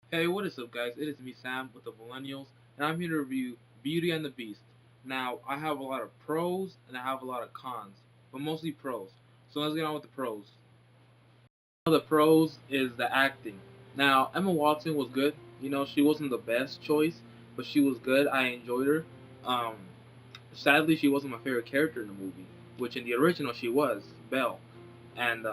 Hey, what is up, guys? It is me, Sam, with the Millennials, and I'm here to review Beauty and the Beast. Now, I have a lot of pros and I have a lot of cons, but mostly pros. So let's get on with the pros. One of the pros is the acting. Now, Emma Watson was good. She wasn't the best choice, but she was good. I enjoyed her. Um, Sadly, she wasn't my favorite character in the movie, which in the original she was, Belle. And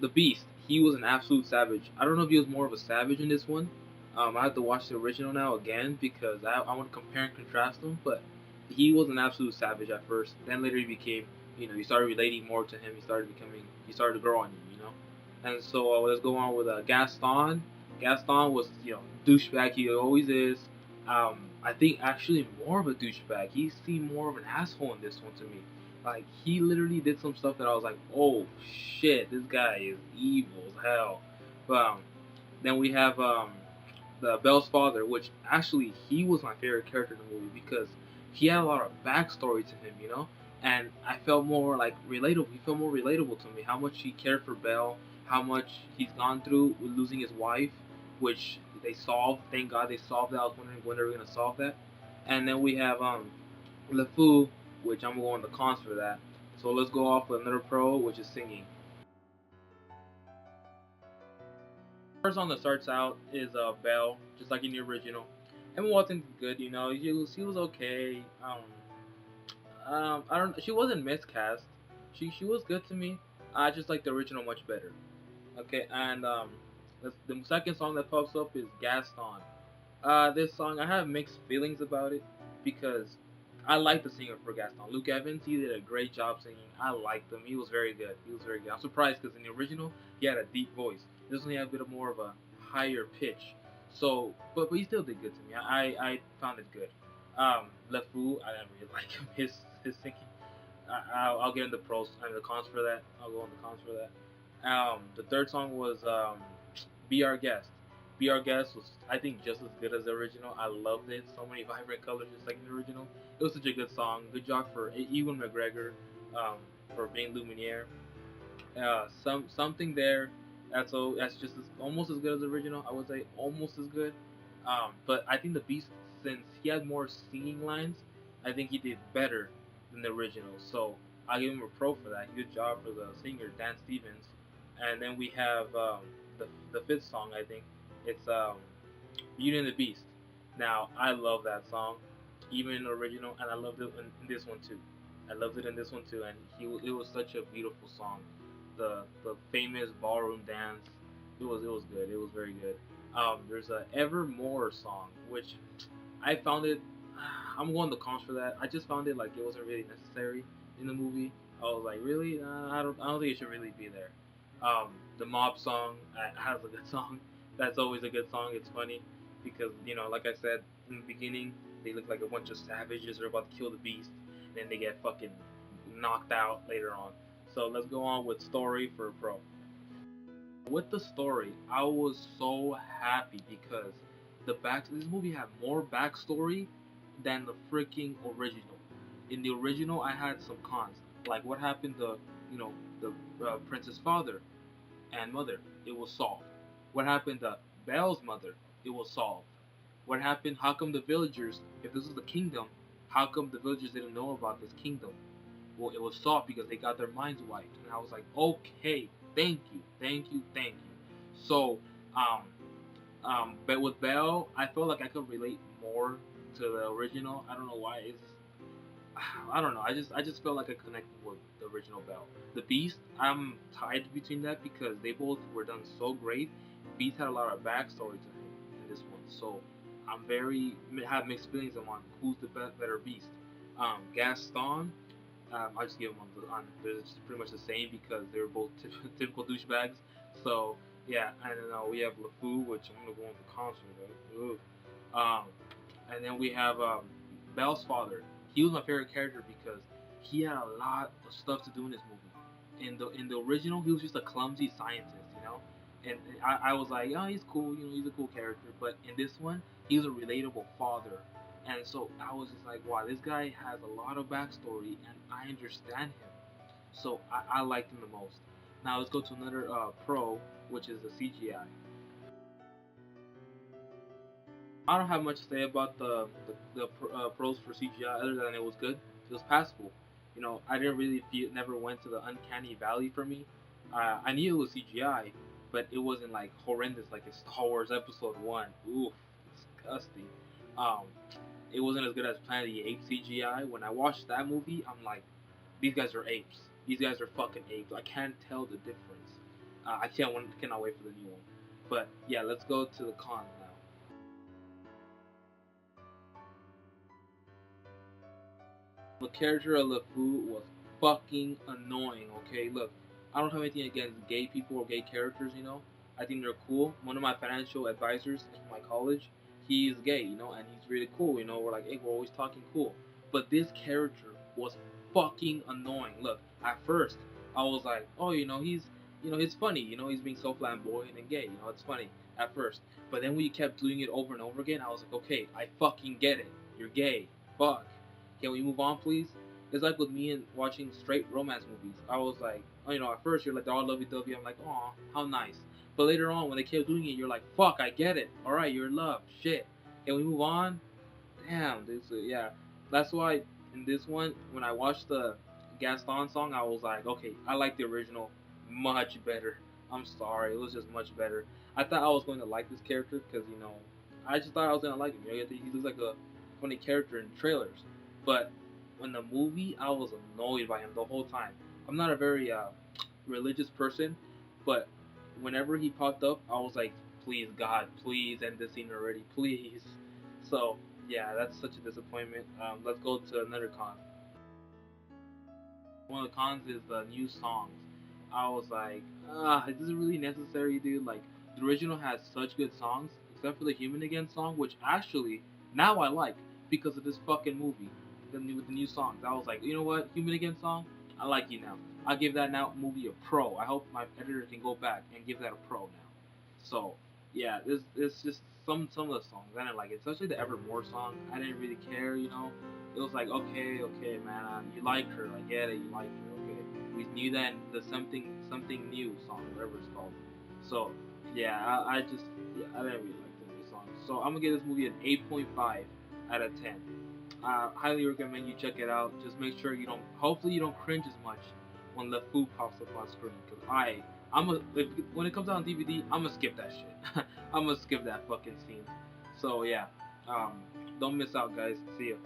the Beast, he was an absolute savage. I don't know if he was more of a savage in this one. I have to watch the original now again because I want to compare and contrast them. But he was an absolute savage at first. Then later he became, you started relating more to him. He started to grow on you. And so let's go on with Gaston. Gaston was, douchebag. He always is. I think actually more of a douchebag. He seemed more of an asshole in this one to me. Like he literally did some stuff that I was like, oh shit, this guy is evil as hell. But then we have the Belle's father, which actually he was my favorite character in the movie because he had a lot of backstory to him, and I felt more like relatable. He felt more relatable to me. How much he cared for Belle, how much he's gone through with losing his wife, which they solved. Thank God they solved that. I was wondering when they were gonna solve that. And then we have LeFou, which I'm going to cons for that. So let's go off with another pro, which is singing. First song that starts out is Belle, just like in the original. Emma Watson's good, she was okay. I don't. She wasn't miscast. She was good to me. I just like the original much better. Okay, and the second song that pops up is Gaston. This song I have mixed feelings about it because I like the singer for Gaston. Luke Evans, he did a great job singing. I liked him. He was very good. He was very good. I'm surprised because in the original he had a deep voice. This one he had a bit of more of a higher pitch. So, but he still did good to me. I found it good. LeFou, I didn't really like him. His singing. I'll get into pros and the cons for that. I'll go on the cons for that. The third song was Be Our Guest. Be Our Guest was, I think, just as good as the original. I loved it. So many vibrant colors, just like the original. It was such a good song. Good job for Ewan McGregor um, for being Lumiere. Something there that's just almost as good as the original. I would say almost as good. But I think the Beast, since he had more singing lines, I think he did better than the original. So I give him a pro for that. Good job for the singer Dan Stevens. And then we have the fifth song. I think it's Beauty and the Beast. Now I love that song, even in the original, and I loved it in this one too. I loved it in this one too, and it was such a beautiful song. The famous ballroom dance, it was good. It was very good. There's a Evermore song, which I found it. I'm going to cons for that. I just found it like it wasn't really necessary in the movie. I was like, really? I don't think it should really be there. The mob song has a good song. That's always a good song. It's funny because like I said in the beginning, they look like a bunch of savages who are about to kill the beast, and then they get fucking knocked out later on. So let's go on with story for pro. With the story, I was so happy because this movie had more backstory than the freaking original. In the original, I had some cons, like what happened to the prince's father and mother. It was solved. What happened to Belle's mother? It was solved. What happened? How come the villagers, if this was the kingdom, how come the villagers didn't know about this kingdom? Well, it was solved because they got their minds wiped. And I was like, okay, thank you, thank you, thank you. So, um, but with Belle, I felt like I could relate more to the original. I don't know why. I don't know. I just felt like I connected with the original Belle. The Beast, I'm tied between that because they both were done so great. Beast had a lot of backstory to him in this one, so I'm very have mixed feelings on who's the better Beast. Gaston, I just give them they're just pretty much the same because they're both typical douchebags. So yeah, I don't know. We have LeFou, which I'm gonna go on the concert. Um, and then we have Belle's father. He was my favorite character because he had a lot of stuff to do in this movie. In the original, he was just a clumsy scientist. And I was like, oh, he's cool. He's a cool character. But in this one, he was a relatable father. And so I was just like, wow, this guy has a lot of backstory, and I understand him. So I liked him the most. Now let's go to another pro, which is the CGI. I don't have much to say about the pros for CGI other than it was good. It was passable. You know, I didn't really feel, never went to the uncanny valley for me. I knew it was CGI, but it wasn't like horrendous like in Star Wars Episode One. Oof, disgusting. Um, it wasn't as good as Planet of the Apes CGI. When I watched that movie, I'm like, these guys are apes. These guys are fucking apes. I can't tell the difference. Cannot wait for the new one. But yeah, let's go to the cons now. The character of LeFou was fucking annoying, okay? Look, I don't have anything against gay people or gay characters, you know? I think they're cool. One of my financial advisors in my college, he is gay, you know, and he's really cool, you know? We're like, hey, we're always talking cool. But this character was fucking annoying. Look, at first, I was like, oh, he's funny, he's being so flamboyant and gay, it's funny at first. But then when you kept doing it over and over again, I was like, okay, I fucking get it. You're gay. Fuck. Can we move on, please? It's like with me and watching straight romance movies. I was like, at first you're like, they're all lovey-dovey. I'm like, aw, how nice. But later on, when they kept doing it, you're like, fuck, I get it. All right, you're in love. Shit. Can we move on? Damn, dude. So, yeah. That's why in this one, when I watched the Gaston song, I was like, okay, I like the original much better. I'm sorry. It was just much better. I thought I was going to like this character because, I just thought I was going to like him. He looks like a funny character in trailers. But in the movie, I was annoyed by him the whole time. I'm not a very religious person, but whenever he popped up, I was like, please, God, please end this scene already, please. So, yeah, that's such a disappointment. Let's go to another con. One of the cons is the new songs. I was like, is this really necessary, dude? Like, the original has such good songs, except for the Human Again song, which actually, now I like, because of this fucking movie. With the new songs. I was like, you know what, Human Again song, I like you now. I'll give that now movie a pro. I hope my editor can go back and give that a pro now. So yeah, this just some of the songs I didn't like it, especially the Evermore song. I didn't really care. It was like okay, man, you like her, I get it, you like her, okay. We knew that the something new song, whatever it's called. So yeah, I didn't really like the new song. So I'm gonna give this movie an 8.5 out of 10. Highly recommend you check it out. Just make sure hopefully you don't cringe as much when LeFou pops up on screen. Cause when it comes out on DVD, I'm gonna skip that shit. I'm gonna skip that fucking scene. So yeah, don't miss out, guys. See ya.